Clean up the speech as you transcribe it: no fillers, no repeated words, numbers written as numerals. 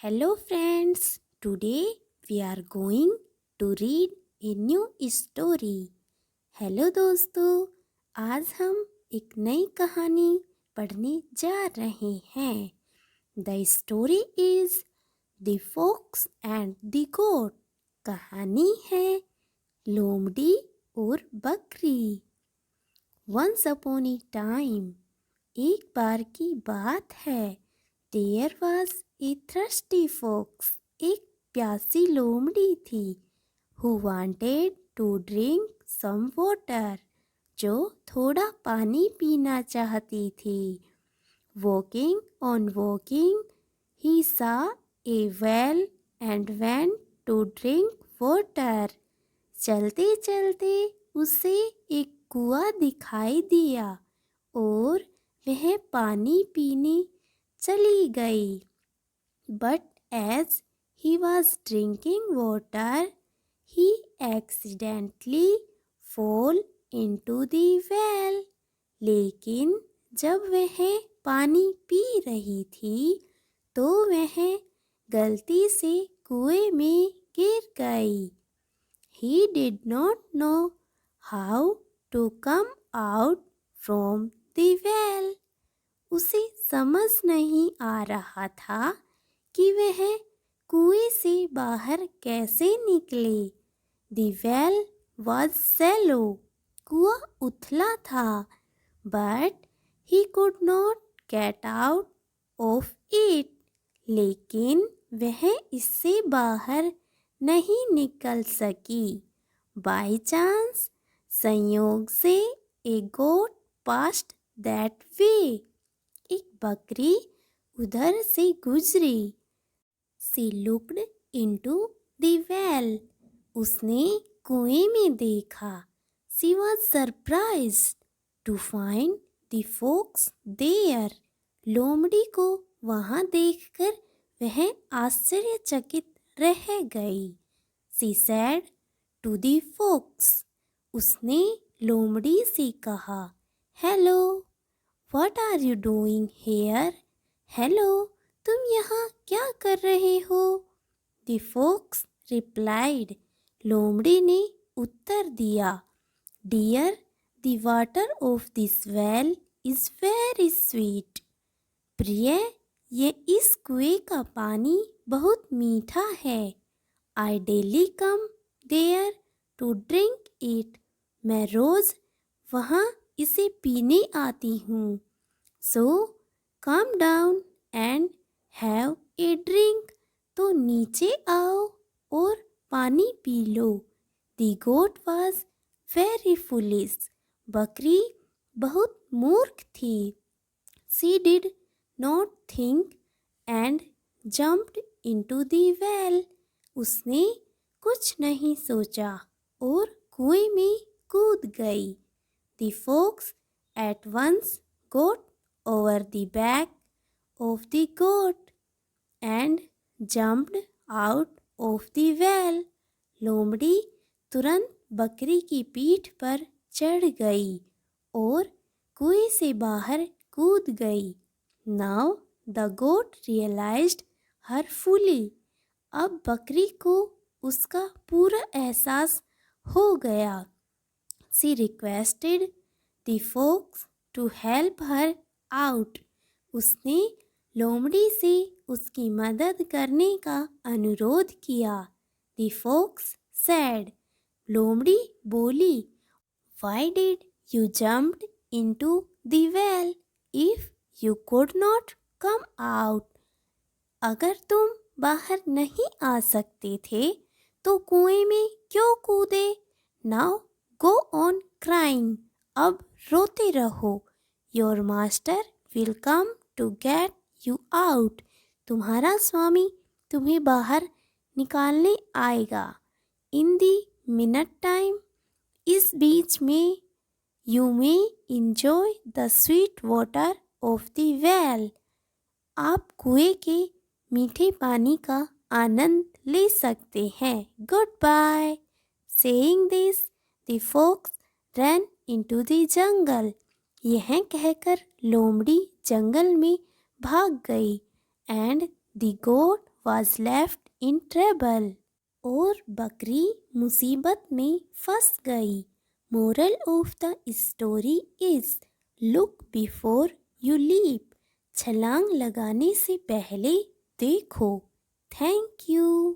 Hello friends, today we are going to read a new story. Hello दोस्तों, आज हम एक नई कहानी पढ़ने जा रहे हैं. The story is the fox and the goat. कहानी है लोमड़ी और बकरी. वंस अपॉन ए टाइम, एक बार की बात है. There was a thirsty fox. एक प्यासी लोमड़ी थी. Who wanted to drink some water. जो थोड़ा पानी पीना चाहती थी. Walking on walking, he saw a well and went to drink water. चलते चलते उसे एक कुआं दिखाई दिया और वह पानी पीने चली गई. But as he was drinking water, he accidentally fell into the well. लेकिन जब वह पानी पी रही थी तो वह गलती से कुएं में गिर गई. He did not know how to come out from the well. उसे समझ नहीं आ रहा था कि वह कुएं से बाहर कैसे निकले. The well was shallow. कुआं उथला था. But he could not get out of it. लेकिन वह इससे बाहर नहीं निकल सकी. By chance, संयोग से, a goat passed that way. एक बकरी उधर से गुजरी. She looked into the well. उसने कुएं में देखा. She was surprised to find the fox there. लोमड़ी को वहाँ देखकर वह आश्चर्यचकित रह गई. She said to the fox. उसने लोमड़ी से कहा, hello, What are you doing here? Hello, तुम यहाँ क्या कर रहे हो? The fox replied. लोमड़ी ने उत्तर दिया, Dear, the water of this well is very sweet. प्रिय, ये इस कुएं का पानी बहुत मीठा है. I daily come there to drink it. मैं रोज वहाँ इसे पीने आती हूँ. So come down and have a drink. तो नीचे आओ और पानी P low. The goat was very foolish. बकरी बहुत मूर्ख थी. She did not think and jumped into the well. उसने कुछ नहीं सोचा और कुएं में कूद गई. The fox at once got over the back of the goat and jumped out of the well. लोमड़ी तुरंत बकरी की पीठ पर चढ़ गई और कुएं से बाहर कूद गई. Now the goat realized her fully. अब बकरी को उसका पूरा एहसास हो गया. She requested the fox to help her out. उसने लोमड़ी से उसकी मदद करने का अनुरोध किया. The fox said. लोमड़ी बोली, Why did you jump into the well if you could not come out? अगर तुम बाहर नहीं आ सकते थे तो कुएं में क्यों कूदे? Now go on crying. अब रोते रहो. Your master will come to get you out. तुम्हारा स्वामी तुम्हें बाहर निकालने आएगा. In the minute time, इस बीच में, you may enjoy the sweet water of the well. आप कुएं के मीठे पानी का आनंद ले सकते हैं. Goodbye. Saying this, the fox ran into the jungle. यह कहकर लोमड़ी जंगल में भाग गई. And the goat was left in trouble. और बकरी मुसीबत में फंस गई. Moral of the story is look before you leap. छलांग लगाने से पहले देखो. Thank you.